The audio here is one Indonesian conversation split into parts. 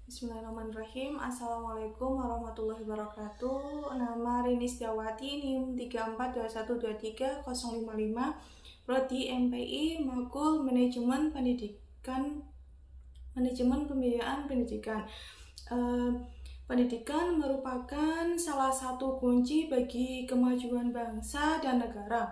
Bismillahirrahmanirrahim. Assalamualaikum warahmatullahi wabarakatuh. Nama Rini Setiawati, NIM 3421230055, Prodi MPI, Makul Manajemen Pendidikan, Manajemen Pembiayaan Pendidikan. Pendidikan merupakan salah satu kunci bagi kemajuan bangsa dan negara.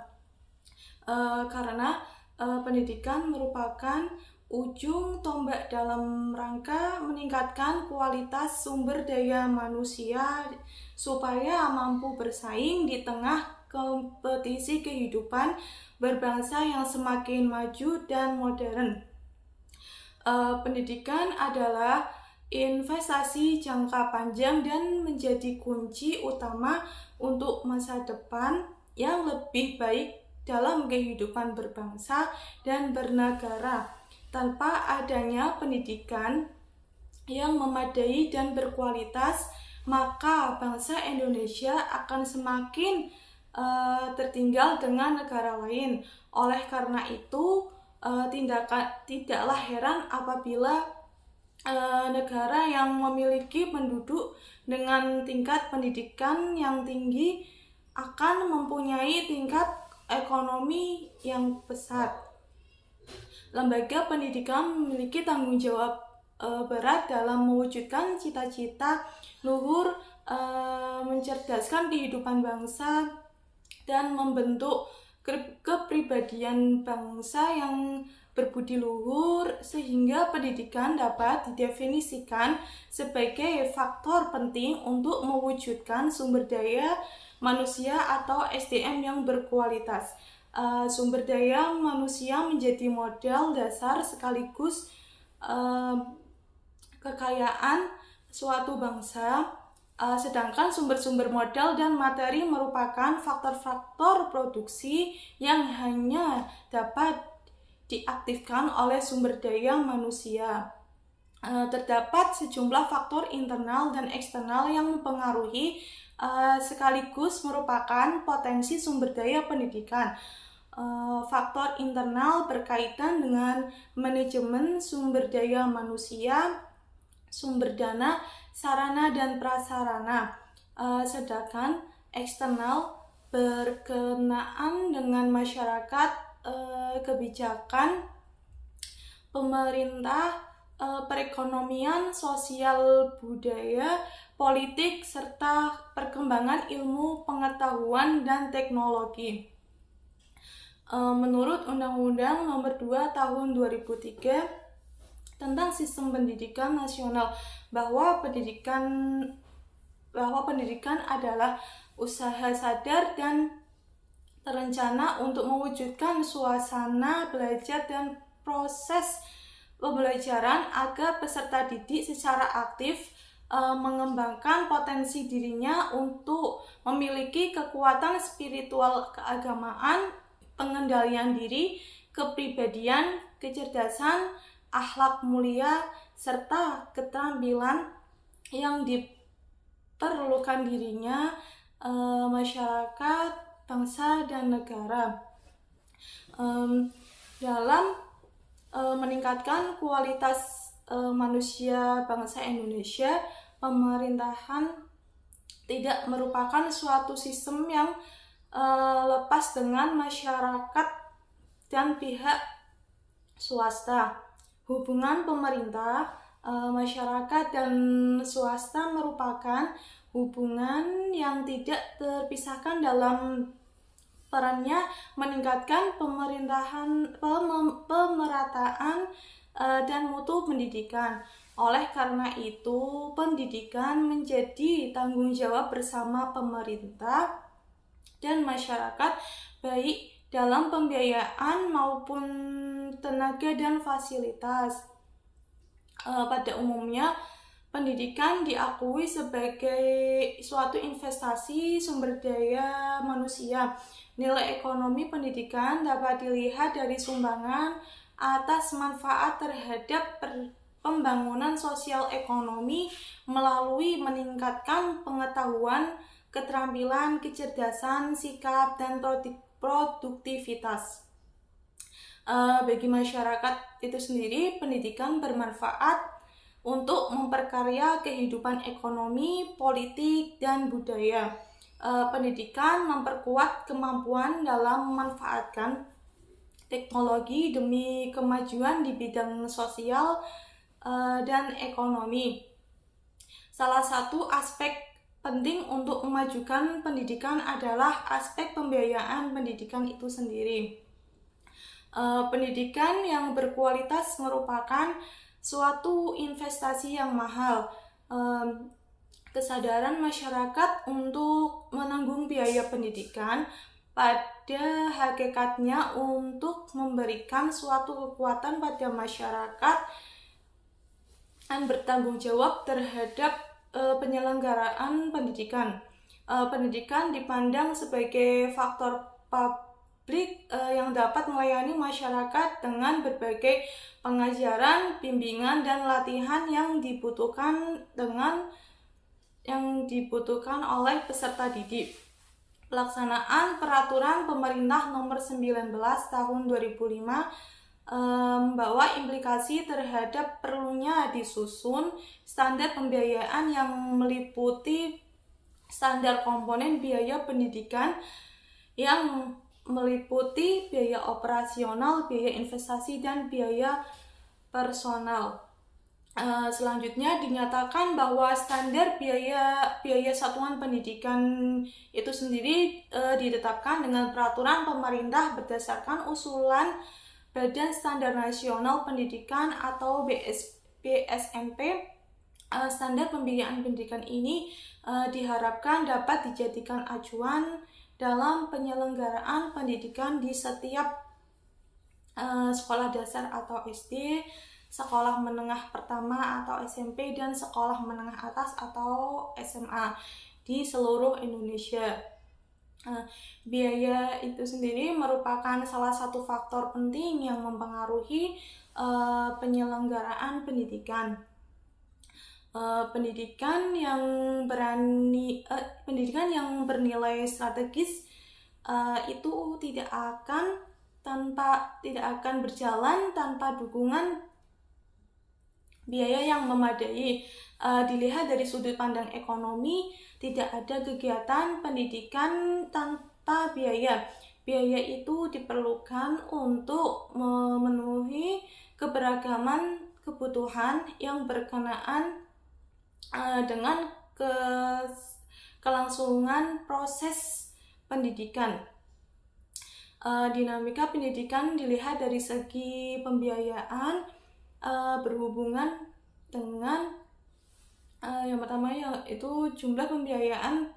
Karena pendidikan merupakan ujung tombak dalam rangka meningkatkan kualitas sumber daya manusia supaya mampu bersaing di tengah kompetisi kehidupan berbangsa yang semakin maju dan modern. Pendidikan adalah investasi jangka panjang dan menjadi kunci utama untuk masa depan yang lebih baik dalam kehidupan berbangsa dan bernegara. Tanpa adanya pendidikan yang memadai dan berkualitas, maka bangsa Indonesia akan semakin tertinggal dengan negara lain. Oleh karena itu, tidaklah heran apabila negara yang memiliki penduduk dengan tingkat pendidikan yang tinggi akan mempunyai tingkat ekonomi yang pesat. Lembaga pendidikan memiliki tanggung jawab berat dalam mewujudkan cita-cita luhur, mencerdaskan kehidupan bangsa, dan membentuk kepribadian bangsa yang berbudi luhur, sehingga pendidikan dapat didefinisikan sebagai faktor penting untuk mewujudkan sumber daya manusia atau SDM yang berkualitas. Sumber daya manusia menjadi modal dasar sekaligus kekayaan suatu bangsa, sedangkan sumber-sumber modal dan materi merupakan faktor-faktor produksi yang hanya dapat diaktifkan oleh sumber daya manusia. Terdapat sejumlah faktor internal dan eksternal yang mempengaruhi sekaligus merupakan potensi sumber daya pendidikan. Faktor internal berkaitan dengan manajemen sumber daya manusia, sumber dana, sarana dan prasarana, sedangkan eksternal berkenaan dengan masyarakat, kebijakan pemerintah, perekonomian, sosial, budaya, politik, serta perkembangan ilmu pengetahuan dan teknologi. Menurut Undang-Undang Nomor 2 Tahun 2003 tentang Sistem Pendidikan Nasional, bahwa pendidikan adalah usaha sadar dan terencana untuk mewujudkan suasana belajar dan proses pembelajaran agar peserta didik secara aktif mengembangkan potensi dirinya untuk memiliki kekuatan spiritual keagamaan, pengendalian diri, kepribadian, kecerdasan, akhlak mulia, serta keterampilan yang diperlukan dirinya, masyarakat, bangsa, dan negara. Dalam meningkatkan kualitas manusia bangsa Indonesia, pemerintahan tidak merupakan suatu sistem yang lepas dengan masyarakat dan pihak swasta. Hubungan pemerintah, masyarakat, dan swasta merupakan hubungan yang tidak terpisahkan dalam perannya meningkatkan pemerataan dan mutu pendidikan. Oleh karena itu, pendidikan menjadi tanggung jawab bersama pemerintah dan masyarakat, baik dalam pembiayaan maupun tenaga dan fasilitas. Pada umumnya, pendidikan diakui sebagai suatu investasi sumber daya manusia. Nilai ekonomi pendidikan dapat dilihat dari sumbangan atas manfaat terhadap pembangunan sosial ekonomi melalui meningkatkan pengetahuan, keterampilan, kecerdasan, sikap, dan produktivitas. Bagi masyarakat itu sendiri, pendidikan bermanfaat untuk memperkaya kehidupan ekonomi, politik, dan budaya. Pendidikan memperkuat kemampuan dalam memanfaatkan teknologi demi kemajuan di bidang sosial dan ekonomi. Salah satu aspek penting untuk memajukan pendidikan adalah aspek pembiayaan pendidikan itu sendiri. Pendidikan yang berkualitas merupakan suatu investasi yang mahal. Kesadaran masyarakat untuk menanggung biaya pendidikan pada hakikatnya untuk memberikan suatu kekuatan pada masyarakat dan bertanggung jawab terhadap penyelenggaraan pendidikan. Pendidikan dipandang sebagai faktor publik yang dapat melayani masyarakat dengan berbagai pengajaran, bimbingan, dan latihan yang dibutuhkan oleh peserta didik. Pelaksanaan peraturan pemerintah nomor 19 tahun 2005 membawa implikasi terhadap perlunya disusun standar pembiayaan yang meliputi standar komponen biaya pendidikan yang meliputi biaya operasional, biaya investasi, dan biaya personal. Selanjutnya dinyatakan bahwa standar biaya satuan pendidikan itu sendiri ditetapkan dengan peraturan pemerintah berdasarkan usulan Badan Standar Nasional Pendidikan atau BSNP. Standar pembiayaan pendidikan ini diharapkan dapat dijadikan acuan dalam penyelenggaraan pendidikan di setiap sekolah dasar atau SD, sekolah menengah pertama atau SMP, dan sekolah menengah atas atau SMA di seluruh Indonesia. Biaya itu sendiri merupakan salah satu faktor penting yang mempengaruhi penyelenggaraan pendidikan. Pendidikan yang bernilai strategis itu tidak akan berjalan tanpa dukungan biaya yang memadai. Dilihat dari sudut pandang ekonomi, tidak ada kegiatan pendidikan tanpa biaya. Biaya itu diperlukan untuk memenuhi keberagaman kebutuhan yang berkenaan dengan kelangsungan proses pendidikan. Dinamika pendidikan dilihat dari segi pembiayaan berhubungan dengan yang pertama yaitu jumlah pembiayaan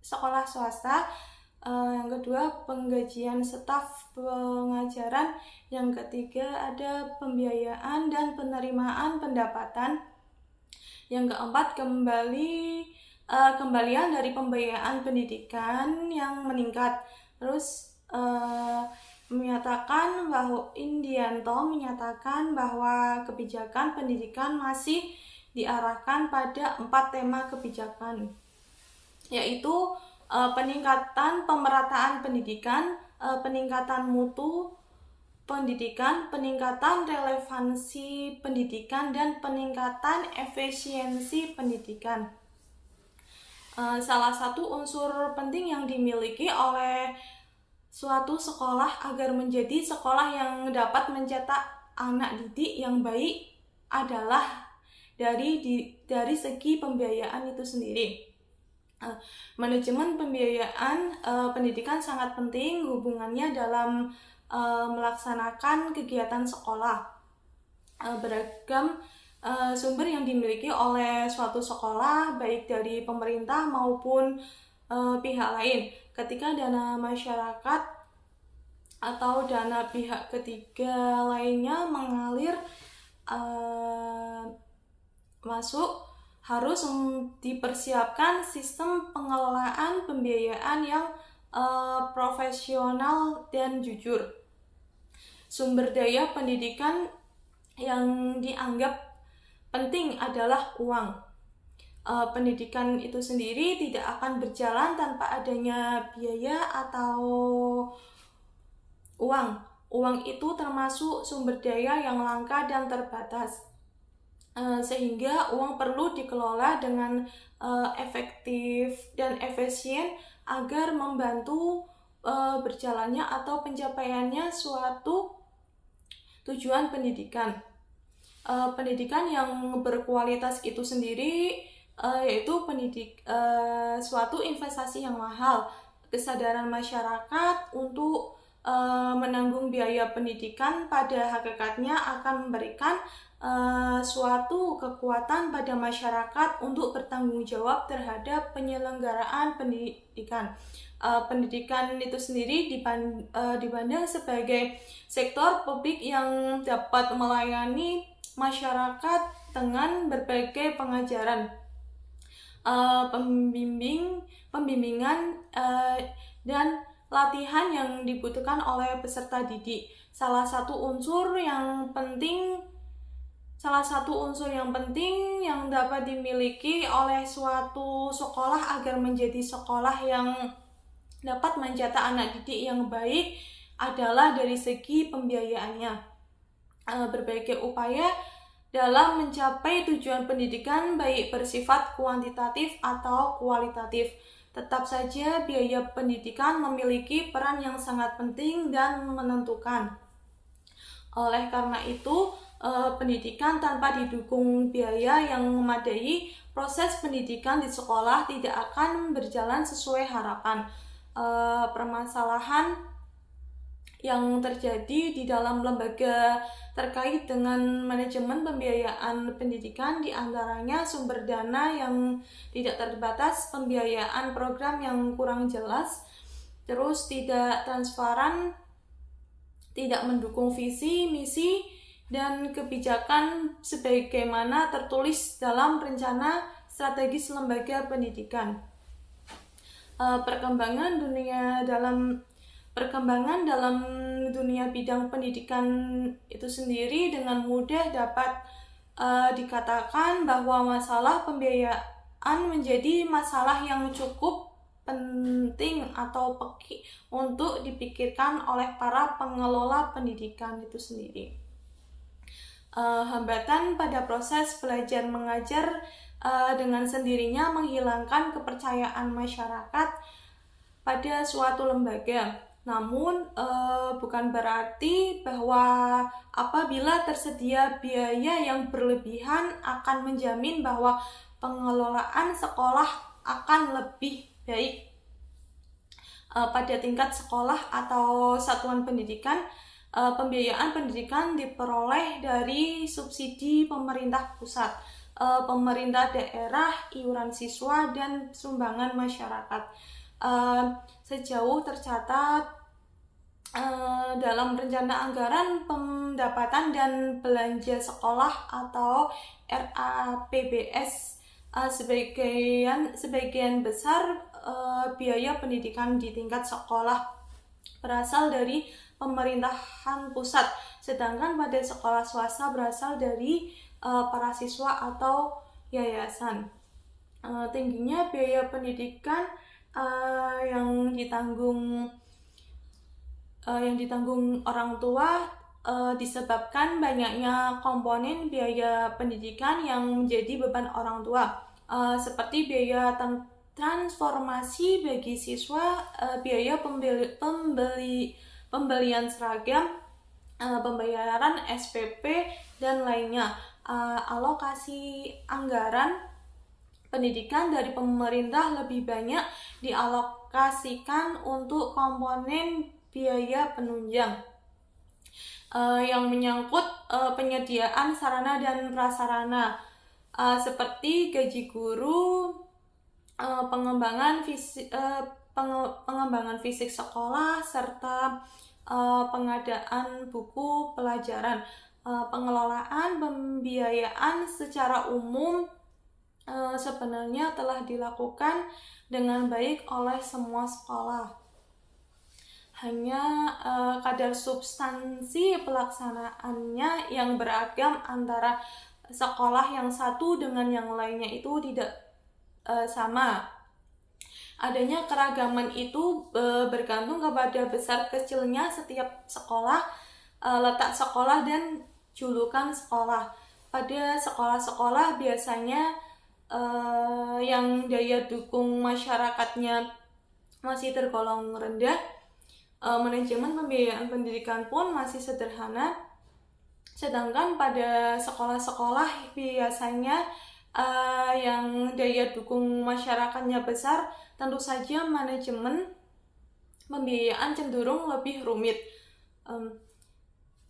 sekolah swasta, yang kedua penggajian staf pengajaran, yang ketiga ada pembiayaan dan penerimaan pendapatan, yang keempat kembalian dari pembiayaan pendidikan yang meningkat. Terus Indianto menyatakan bahwa kebijakan pendidikan masih diarahkan pada 4 tema kebijakan, yaitu peningkatan pemerataan pendidikan, peningkatan mutu pendidikan, peningkatan relevansi pendidikan, dan peningkatan efisiensi pendidikan. Salah satu unsur penting yang dimiliki oleh suatu sekolah agar menjadi sekolah yang dapat mencetak anak didik yang baik adalah dari segi pembiayaan itu sendiri. Manajemen pembiayaan pendidikan sangat penting hubungannya dalam melaksanakan kegiatan sekolah. Beragam sumber yang dimiliki oleh suatu sekolah, baik dari pemerintah maupun pihak lain. Ketika dana masyarakat atau dana pihak ketiga lainnya mengalir masuk, harus dipersiapkan sistem pengelolaan pembiayaan yang profesional dan jujur. Sumber daya pendidikan yang dianggap penting adalah uang. Pendidikan itu sendiri tidak akan berjalan tanpa adanya biaya atau uang. Uang itu termasuk sumber daya yang langka dan terbatas. sehingga uang perlu dikelola dengan efektif dan efisien agar membantu berjalannya atau pencapaiannya suatu tujuan pendidikan. Pendidikan yang berkualitas itu sendiri yaitu suatu investasi yang mahal. Kesadaran masyarakat untuk menanggung biaya pendidikan pada hakikatnya akan memberikan suatu kekuatan pada masyarakat untuk bertanggung jawab terhadap penyelenggaraan pendidikan. Pendidikan itu sendiri dipandang sebagai sektor publik yang dapat melayani masyarakat dengan berbagai pengajaran, pembimbingan dan latihan yang dibutuhkan oleh peserta didik. Salah satu unsur yang penting yang dapat dimiliki oleh suatu sekolah agar menjadi sekolah yang dapat mencetak anak didik yang baik adalah dari segi pembiayaannya. Berbagai upaya dalam mencapai tujuan pendidikan baik bersifat kuantitatif atau kualitatif. Tetap saja biaya pendidikan memiliki peran yang sangat penting dan menentukan. Oleh karena itu, pendidikan tanpa didukung biaya yang memadai, proses pendidikan di sekolah tidak akan berjalan sesuai harapan. Permasalahan yang terjadi di dalam lembaga terkait dengan manajemen pembiayaan pendidikan, diantaranya sumber dana yang tidak terbatas, pembiayaan program yang kurang jelas, terus tidak transparan, tidak mendukung visi, misi, dan kebijakan sebagaimana tertulis dalam rencana strategis lembaga pendidikan. Perkembangan dalam dunia bidang pendidikan itu sendiri dengan mudah dapat dikatakan bahwa masalah pembiayaan menjadi masalah yang cukup penting atau peki untuk dipikirkan oleh para pengelola pendidikan itu sendiri. Hambatan pada proses belajar mengajar dengan sendirinya menghilangkan kepercayaan masyarakat pada suatu lembaga. Namun bukan berarti bahwa apabila tersedia biaya yang berlebihan akan menjamin bahwa pengelolaan sekolah akan lebih baik. Pada tingkat sekolah atau satuan pendidikan, pembiayaan pendidikan diperoleh dari subsidi pemerintah pusat, pemerintah daerah, iuran siswa, dan sumbangan masyarakat. Sejauh tercatat dalam rencana anggaran pendapatan dan belanja sekolah atau RAPBS, sebagian besar biaya pendidikan di tingkat sekolah berasal dari pemerintahan pusat, sedangkan pada sekolah swasta berasal dari para siswa atau yayasan. Tingginya biaya pendidikan yang ditanggung orang tua disebabkan banyaknya komponen biaya pendidikan yang menjadi beban orang tua, seperti biaya transformasi bagi siswa, biaya pembelian seragam, pembayaran SPP, dan lainnya. Alokasi anggaran pendidikan dari pemerintah lebih banyak dialokasikan untuk komponen biaya penunjang yang menyangkut penyediaan sarana dan prasarana seperti gaji guru, pengembangan fisik sekolah, serta pengadaan buku pelajaran. Pengelolaan pembiayaan secara umum sebenarnya telah dilakukan dengan baik oleh semua sekolah. Hanya kadar substansi pelaksanaannya yang beragam antara sekolah yang satu dengan yang lainnya itu tidak sama. Adanya keragaman itu bergantung kepada besar kecilnya setiap sekolah, letak sekolah, dan julukan sekolah. pada sekolah-sekolah biasanya yang daya dukung masyarakatnya masih tergolong rendah, manajemen pembiayaan pendidikan pun masih sederhana. Sedangkan pada sekolah-sekolah biasanya yang daya dukung masyarakatnya besar, tentu saja manajemen pembiayaan cenderung lebih rumit.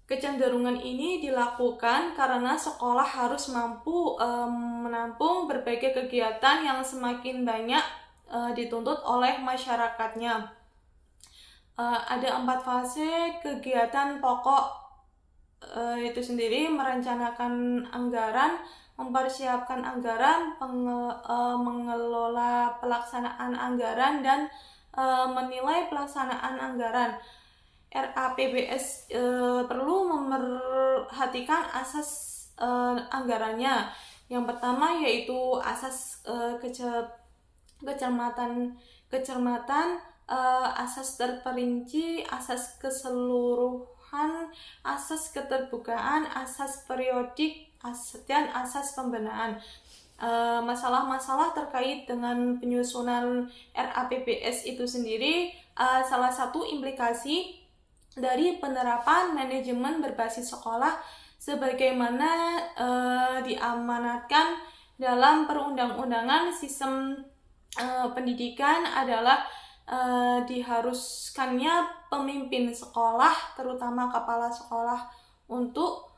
Kecenderungan ini dilakukan karena sekolah harus mampu menampung berbagai kegiatan yang semakin banyak dituntut oleh masyarakatnya. Ada 4 fase kegiatan pokok itu sendiri: merencanakan anggaran, mempersiapkan anggaran, mengelola pelaksanaan anggaran, dan menilai pelaksanaan anggaran. RAPBS perlu memerhatikan asas anggarannya. Yang pertama yaitu asas kecermatan, asas terperinci, asas keseluruhan, asas keterbukaan, asas periodik, dan asas pembenahan. Masalah-masalah terkait dengan penyusunan RAPBS itu sendiri, salah satu implikasi dari penerapan manajemen berbasis sekolah sebagaimana diamanatkan dalam perundang-undangan sistem pendidikan adalah diharuskannya pemimpin sekolah, terutama kepala sekolah, untuk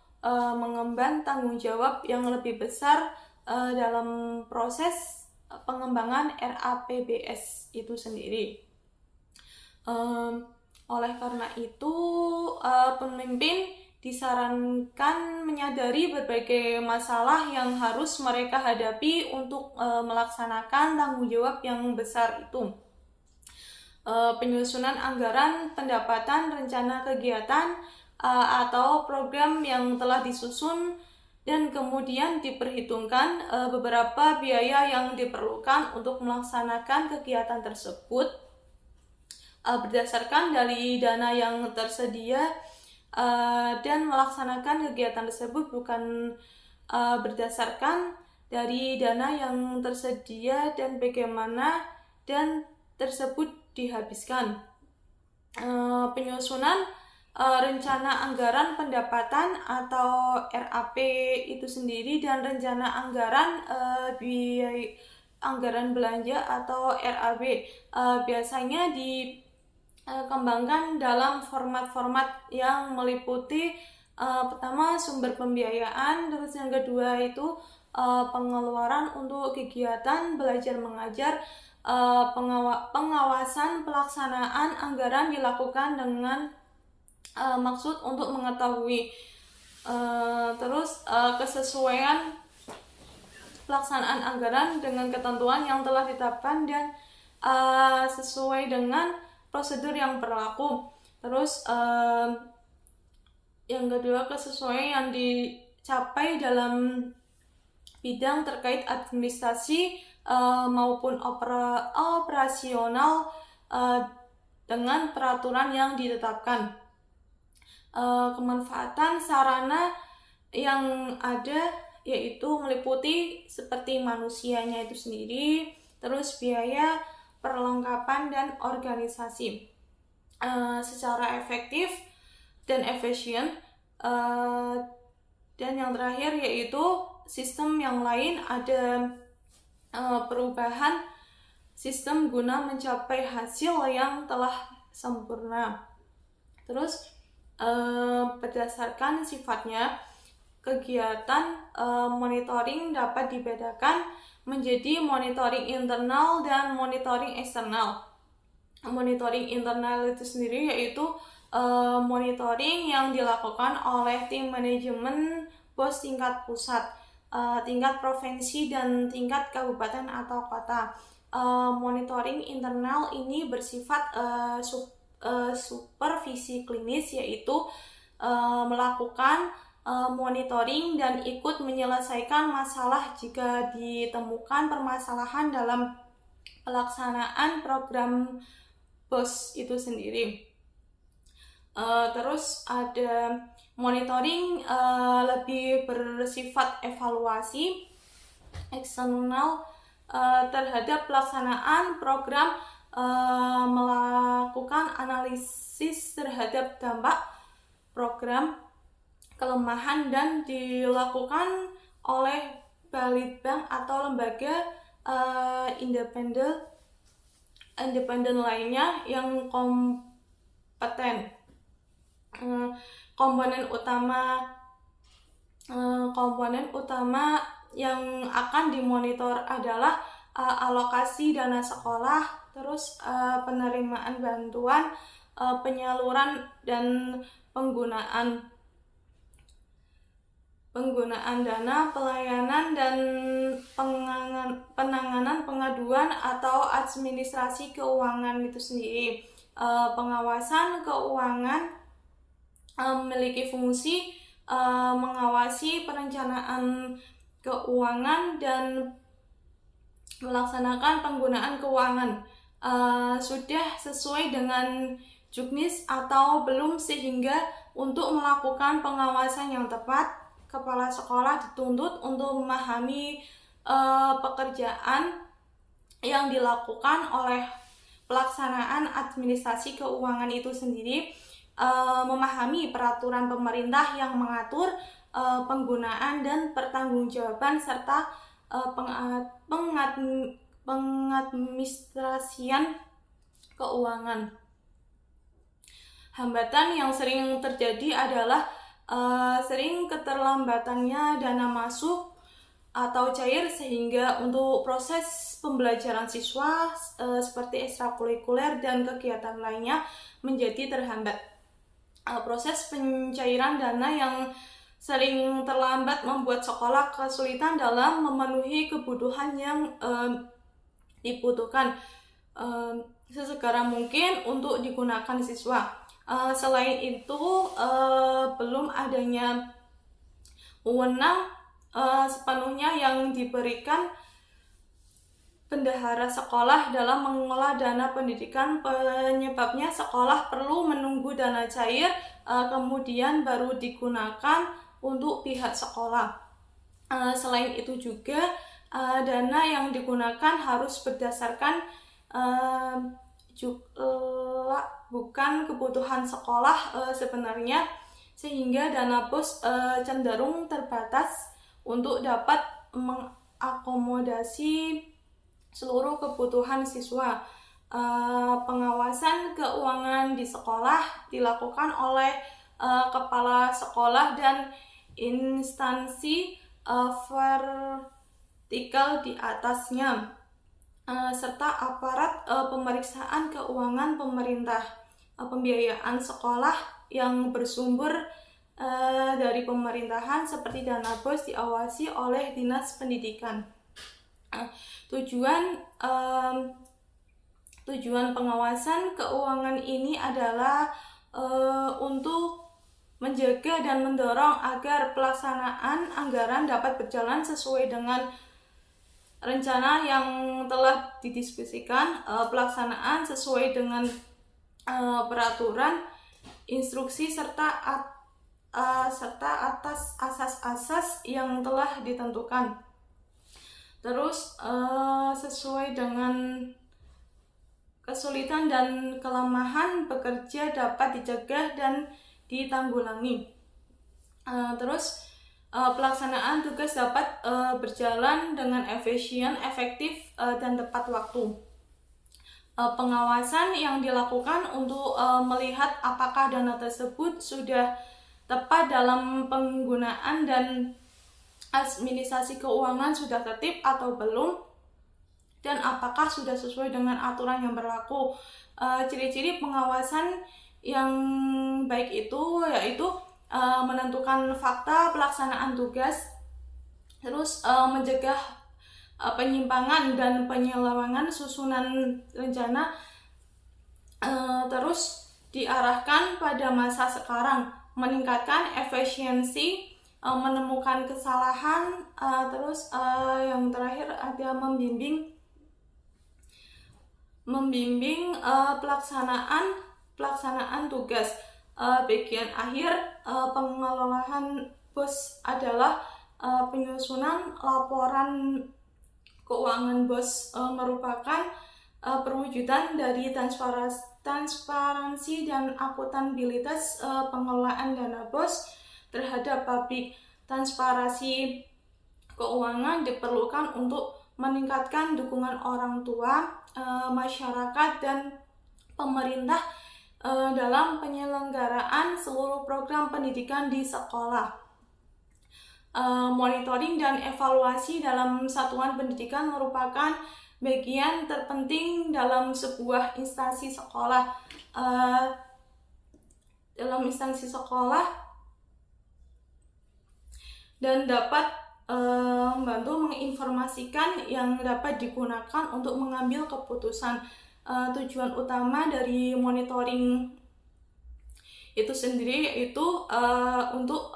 mengemban tanggung jawab yang lebih besar dalam proses pengembangan RAPBS itu sendiri. Oleh karena itu, pemimpin disarankan menyadari berbagai masalah yang harus mereka hadapi untuk melaksanakan tanggung jawab yang besar itu. Penyusunan anggaran, pendapatan, rencana kegiatan, atau program yang telah disusun, dan kemudian diperhitungkan beberapa biaya yang diperlukan untuk melaksanakan kegiatan tersebut berdasarkan dari dana yang tersedia, dan melaksanakan kegiatan tersebut bukan berdasarkan dari dana yang tersedia dan bagaimana dan tersebut dihabiskan. Penyusunan rencana anggaran pendapatan atau RAP itu sendiri dan rencana anggaran anggaran belanja atau RAB biasanya dikembangkan dalam format-format yang meliputi pertama sumber pembiayaan, terus yang kedua itu pengeluaran untuk kegiatan belajar mengajar, pengawasan pelaksanaan anggaran dilakukan dengan maksud untuk mengetahui terus kesesuaian pelaksanaan anggaran dengan ketentuan yang telah ditetapkan dan sesuai dengan prosedur yang berlaku. Terus yang kedua, kesesuaian yang dicapai dalam bidang terkait administrasi maupun operasional dengan peraturan yang ditetapkan. Kemanfaatan sarana yang ada yaitu meliputi seperti manusianya itu sendiri, terus biaya, perlengkapan, dan organisasi secara efektif dan efisien. Dan yang terakhir yaitu sistem yang lain, ada perubahan sistem guna mencapai hasil yang telah sempurna. Terus berdasarkan sifatnya, kegiatan monitoring dapat dibedakan menjadi monitoring internal dan monitoring eksternal. Monitoring internal itu sendiri yaitu monitoring yang dilakukan oleh tim manajemen BOS tingkat pusat, tingkat provinsi, dan tingkat kabupaten atau kota. Monitoring internal ini bersifat supervisi klinis, yaitu melakukan monitoring dan ikut menyelesaikan masalah jika ditemukan permasalahan dalam pelaksanaan program BOS itu sendiri. Terus ada Monitoring lebih bersifat evaluasi eksternal terhadap pelaksanaan program, melakukan analisis terhadap dampak program, kelemahan, dan dilakukan oleh Balitbank atau lembaga independen lainnya yang kompeten. Komponen utama yang akan dimonitor adalah alokasi dana sekolah, terus penerimaan bantuan, penyaluran dan penggunaan dana, pelayanan dan penanganan pengaduan atau administrasi keuangan itu sendiri. Pengawasan keuangan memiliki fungsi mengawasi perencanaan keuangan dan melaksanakan penggunaan keuangan sudah sesuai dengan juknis atau belum, sehingga untuk melakukan pengawasan yang tepat, kepala sekolah dituntut untuk memahami pekerjaan yang dilakukan oleh pelaksanaan administrasi keuangan itu sendiri, memahami peraturan pemerintah yang mengatur penggunaan dan pertanggungjawaban serta pengadministrasian keuangan. Hambatan yang sering terjadi adalah sering keterlambatannya dana masuk atau cair, sehingga untuk proses pembelajaran siswa seperti ekstrakurikuler dan kegiatan lainnya menjadi terhambat. Proses pencairan dana yang sering terlambat membuat sekolah kesulitan dalam memenuhi kebutuhan yang dibutuhkan sesegera mungkin untuk digunakan siswa. Selain itu, belum adanya wewenang sepenuhnya yang diberikan bendahara sekolah dalam mengelola dana pendidikan. Penyebabnya sekolah perlu menunggu dana cair, kemudian baru digunakan untuk pihak sekolah. Selain itu juga dana yang digunakan harus berdasarkan bukan kebutuhan sekolah sebenarnya, sehingga dana BOS cenderung terbatas untuk dapat mengakomodasi seluruh kebutuhan siswa. Pengawasan keuangan di sekolah dilakukan oleh kepala sekolah dan instansi vertikal di atasnya, serta aparat pemeriksaan keuangan pemerintah. Pembiayaan sekolah yang bersumber dari pemerintahan seperti dana BOS diawasi oleh Dinas Pendidikan. Tujuan pengawasan keuangan ini adalah untuk menjaga dan mendorong agar pelaksanaan anggaran dapat berjalan sesuai dengan rencana yang telah didiskusikan, pelaksanaan sesuai dengan peraturan, instruksi serta atas asas-asas yang telah ditentukan. Terus sesuai dengan kesulitan dan kelemahan pekerja dapat dicegah dan ditanggulangi. Terus pelaksanaan tugas dapat berjalan dengan efisien, efektif, dan tepat waktu. Pengawasan yang dilakukan untuk melihat apakah dana tersebut sudah tepat dalam penggunaan dan administrasi keuangan sudah tertib atau belum, dan apakah sudah sesuai dengan aturan yang berlaku. Ciri-ciri pengawasan yang baik itu yaitu menentukan fakta pelaksanaan tugas, terus mencegah penyimpangan dan penyelewengan susunan rencana, terus diarahkan pada masa sekarang, meningkatkan efisiensi, menemukan kesalahan, terus yang terakhir ada membimbing pelaksanaan tugas. Bagian akhir pengelolaan BOS adalah penyusunan laporan keuangan BOS, merupakan perwujudan dari transparansi dan akuntabilitas pengelolaan dana BOS terhadap publik. Transparansi keuangan diperlukan untuk meningkatkan dukungan orang tua, masyarakat, dan pemerintah dalam penyelenggaraan seluruh program pendidikan di sekolah. Monitoring dan evaluasi dalam satuan pendidikan merupakan bagian terpenting dalam sebuah instansi sekolah. Dan dapat membantu menginformasikan yang dapat digunakan untuk mengambil keputusan. Tujuan utama dari monitoring itu sendiri yaitu untuk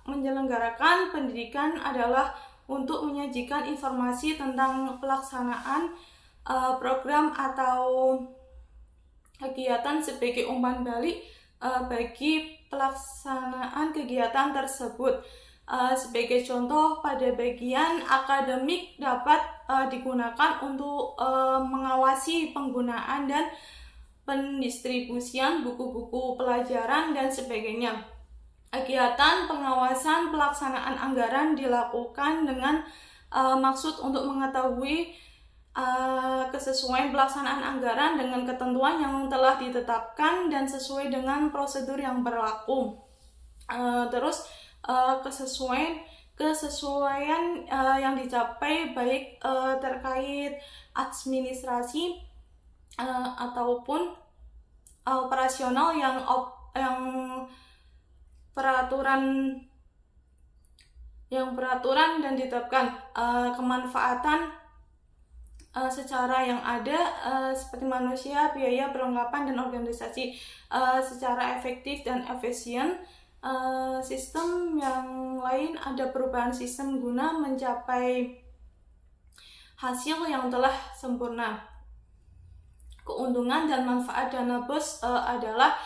menyelenggarakan pendidikan adalah untuk menyajikan informasi tentang pelaksanaan program atau kegiatan sebagai umpan balik bagi pelaksanaan kegiatan tersebut. Sebagai contoh, pada bagian akademik dapat digunakan untuk mengawasi penggunaan dan pendistribusian buku-buku pelajaran dan sebagainya. Kegiatan pengawasan pelaksanaan anggaran dilakukan dengan maksud untuk mengetahui kesesuaian pelaksanaan anggaran dengan ketentuan yang telah ditetapkan dan sesuai dengan prosedur yang berlaku. Kesesuaian yang dicapai baik terkait administrasi ataupun operasional yang peraturan dan ditetapkan, kemanfaatan secara yang ada seperti manusia, biaya, perlengkapan, dan organisasi secara efektif dan efisien. Sistem yang lain ada perubahan sistem guna mencapai hasil yang telah sempurna. Keuntungan dan manfaat dana BOS adalah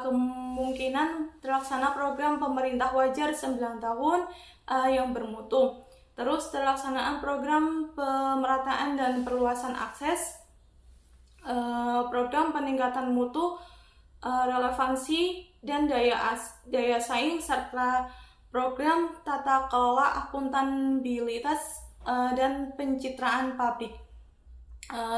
kemungkinan terlaksana program pemerintah wajar 9 tahun yang bermutu. Terus terlaksanaan program pemerataan dan perluasan akses, program peningkatan mutu, relevansi dan daya saing, serta program tata kelola akuntabilitas dan pencitraan publik.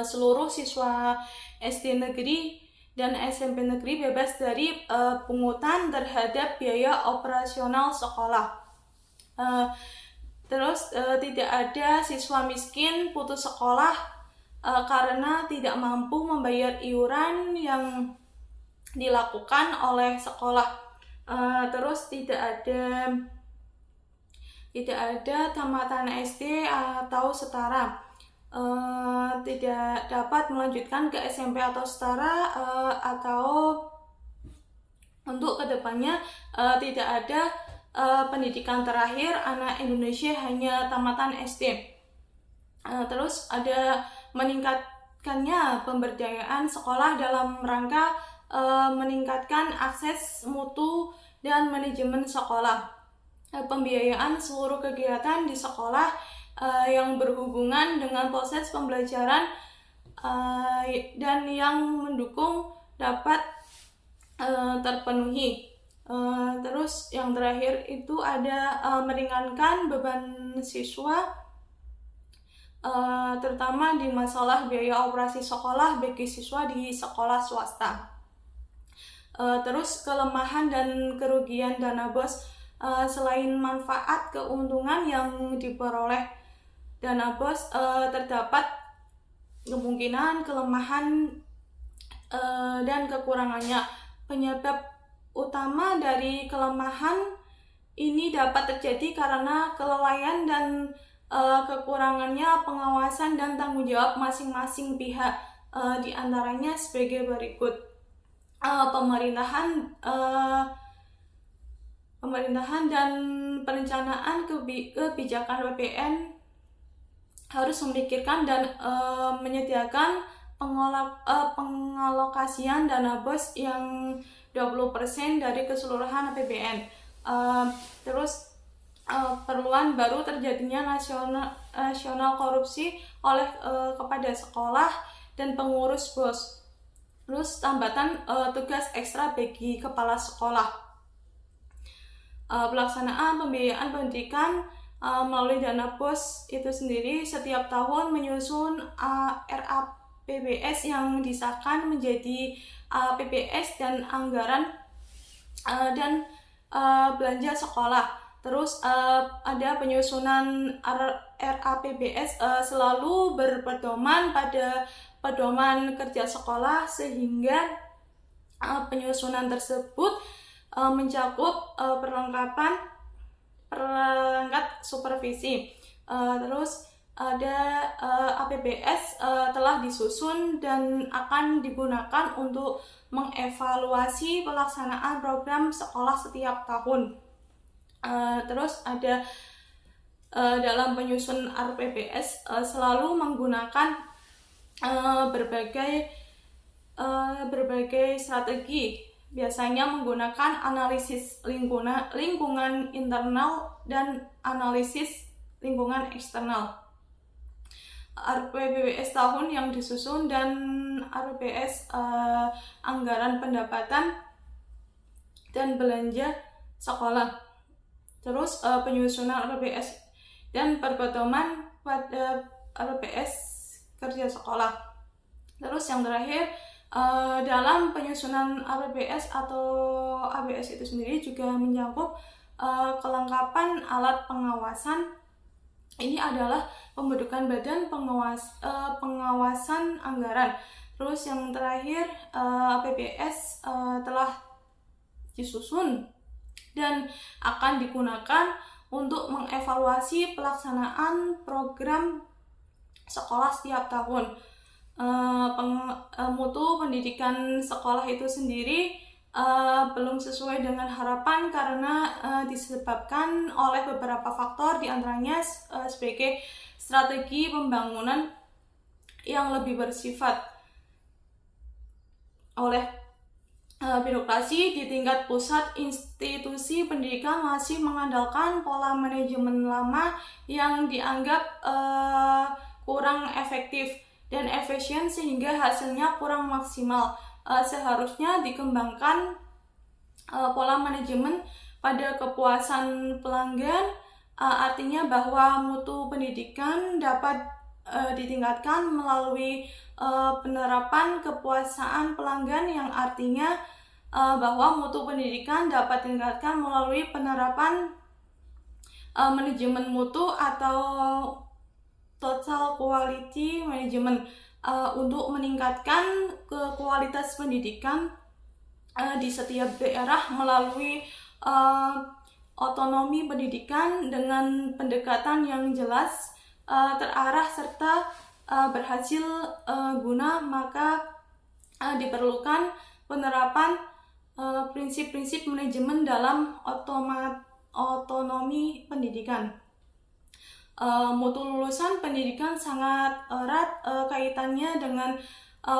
Seluruh siswa SD negeri dan SMP negeri bebas dari pungutan terhadap biaya operasional sekolah. Tidak ada siswa miskin putus sekolah karena tidak mampu membayar iuran yang dilakukan oleh sekolah. Tidak ada tamatan SD atau setara, tidak dapat melanjutkan ke SMP atau setara, atau untuk kedepannya tidak ada pendidikan terakhir anak Indonesia hanya tamatan SD. Terus ada meningkatkannya pemberdayaan sekolah dalam rangka meningkatkan akses mutu dan manajemen sekolah. Pembiayaan seluruh kegiatan di sekolah yang berhubungan dengan proses pembelajaran dan yang mendukung dapat terpenuhi. Terus yang terakhir itu ada meringankan beban siswa, terutama di masalah biaya operasi sekolah bagi siswa di sekolah swasta. Terus kelemahan dan kerugian dana BOS, selain manfaat keuntungan yang diperoleh dana BOS, terdapat kemungkinan kelemahan dan kekurangannya. Penyebab utama dari kelemahan ini dapat terjadi karena kelalaian dan kekurangannya pengawasan dan tanggung jawab masing-masing pihak, di antaranya sebagai berikut. Pemerintahan dan perencanaan kebijakan PPN harus memikirkan dan menyediakan pengalokasian dana BOS yang 20% dari keseluruhan APBN. Terus perluan baru terjadinya nasional korupsi oleh kepada sekolah dan pengurus BOS. Terus tambatan tugas ekstra bagi kepala sekolah. Pelaksanaan pembiayaan pendidikan melalui dana BOS itu sendiri setiap tahun menyusun RAPBS yang disahkan menjadi APBS dan anggaran dan belanja sekolah. Terus ada penyusunan RAPBS selalu berpedoman pada pedoman kerja sekolah, sehingga penyusunan tersebut mencakup perangkat supervisi. Terus ada APBS telah disusun dan akan digunakan untuk mengevaluasi pelaksanaan program sekolah setiap tahun. Terus ada dalam penyusun RAPBS selalu menggunakan berbagai strategi. Biasanya menggunakan analisis lingkungan internal dan analisis lingkungan eksternal. RAPBS tahun yang disusun dan RAPBS anggaran pendapatan dan belanja sekolah. Terus penyusunan RAPBS dan perpedoman pada RAPBS kerja sekolah. Terus yang terakhir, dalam penyusunan RAPBS atau ABS itu sendiri juga mencakup kelengkapan alat pengawasan. Ini adalah pembentukan badan pengawasan anggaran. Terus yang terakhir, APBS telah disusun dan akan digunakan untuk mengevaluasi pelaksanaan program sekolah setiap tahun. Mutu pendidikan sekolah itu sendiri belum sesuai dengan harapan karena disebabkan oleh beberapa faktor, diantaranya sebagai strategi pembangunan yang lebih bersifat oleh birokrasi di tingkat pusat. Institusi pendidikan masih mengandalkan pola manajemen lama yang dianggap kurang efektif dan efisien sehingga hasilnya kurang maksimal. Seharusnya dikembangkan pola manajemen pada kepuasan pelanggan, artinya bahwa mutu pendidikan dapat ditingkatkan melalui penerapan kepuasan pelanggan, yang artinya bahwa mutu pendidikan dapat ditingkatkan melalui penerapan manajemen mutu atau total quality management untuk meningkatkan kualitas pendidikan di setiap daerah melalui otonomi pendidikan dengan pendekatan yang jelas, terarah serta berhasil guna. Maka diperlukan penerapan prinsip-prinsip manajemen dalam otonomi pendidikan. Mutu lulusan pendidikan sangat erat kaitannya dengan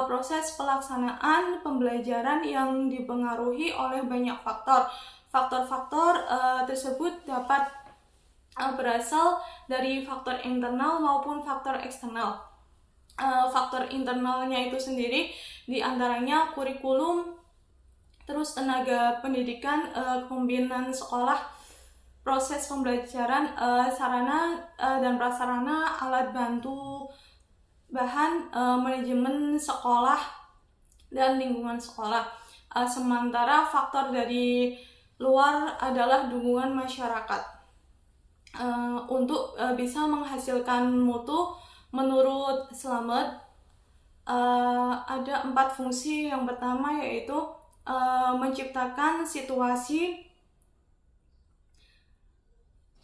proses pelaksanaan pembelajaran yang dipengaruhi oleh banyak faktor. Faktor-faktor tersebut dapat berasal dari faktor internal maupun faktor eksternal. Faktor internalnya itu sendiri diantaranya kurikulum, terus tenaga pendidikan, pembinaan sekolah, proses pembelajaran, sarana dan prasarana, alat bantu, bahan, manajemen sekolah, dan lingkungan sekolah. Sementara faktor dari luar adalah dukungan masyarakat. Untuk bisa menghasilkan mutu, menurut Slamet ada 4 fungsi. Yang pertama yaitu menciptakan situasi.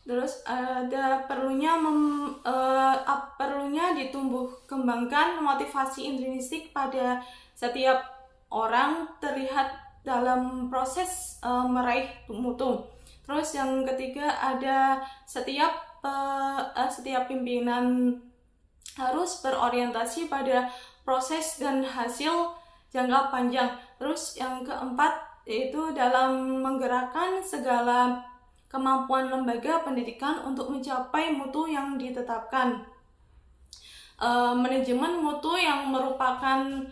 Terus ada perlunya ditumbuh kembangkan motivasi intrinsik pada setiap orang terlihat dalam proses meraih mutu. Terus yang ketiga ada setiap pimpinan harus berorientasi pada proses dan hasil jangka panjang. Terus yang keempat yaitu dalam menggerakkan segala kemampuan lembaga pendidikan untuk mencapai mutu yang ditetapkan. Manajemen mutu yang merupakan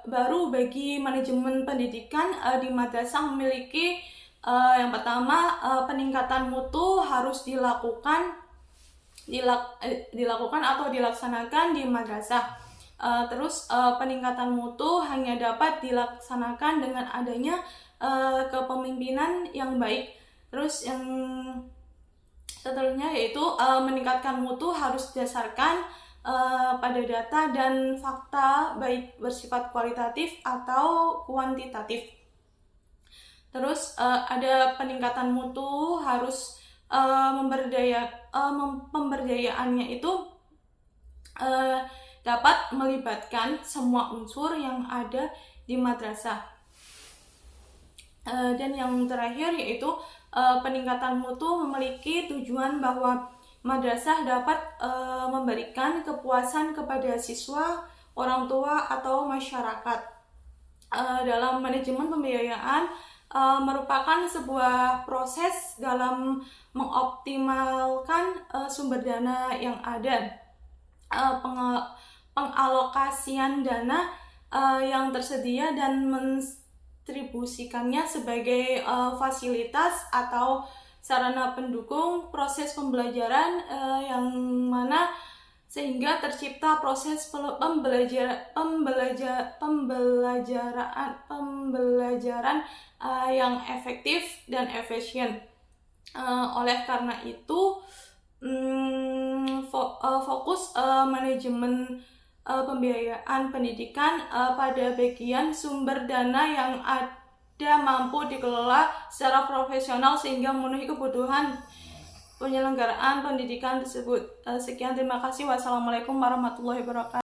baru bagi manajemen pendidikan di madrasah memiliki yang pertama, peningkatan mutu harus dilakukan atau dilaksanakan di madrasah. Terus peningkatan mutu hanya dapat dilaksanakan dengan adanya kepemimpinan yang baik. Terus yang seterusnya yaitu meningkatkan mutu harus didasarkan pada data dan fakta baik bersifat kualitatif atau kuantitatif. Terus ada peningkatan mutu harus pemberdayaannya itu dapat melibatkan semua unsur yang ada di madrasah. Dan yang terakhir yaitu peningkatan mutu memiliki tujuan bahwa madrasah dapat memberikan kepuasan kepada siswa, orang tua, atau masyarakat. Dalam manajemen pembiayaan merupakan sebuah proses dalam mengoptimalkan sumber dana yang ada, pengalokasian dana yang tersedia dan mendistribusikannya sebagai fasilitas atau sarana pendukung proses pembelajaran yang mana sehingga tercipta proses pembelajaran yang efektif dan efisien. Oleh karena itu fokus manajemen pembiayaan pendidikan pada bagian sumber dana yang ada mampu dikelola secara profesional sehingga memenuhi kebutuhan penyelenggaraan pendidikan tersebut. Sekian, terima kasih. Wassalamualaikum warahmatullahi wabarakatuh.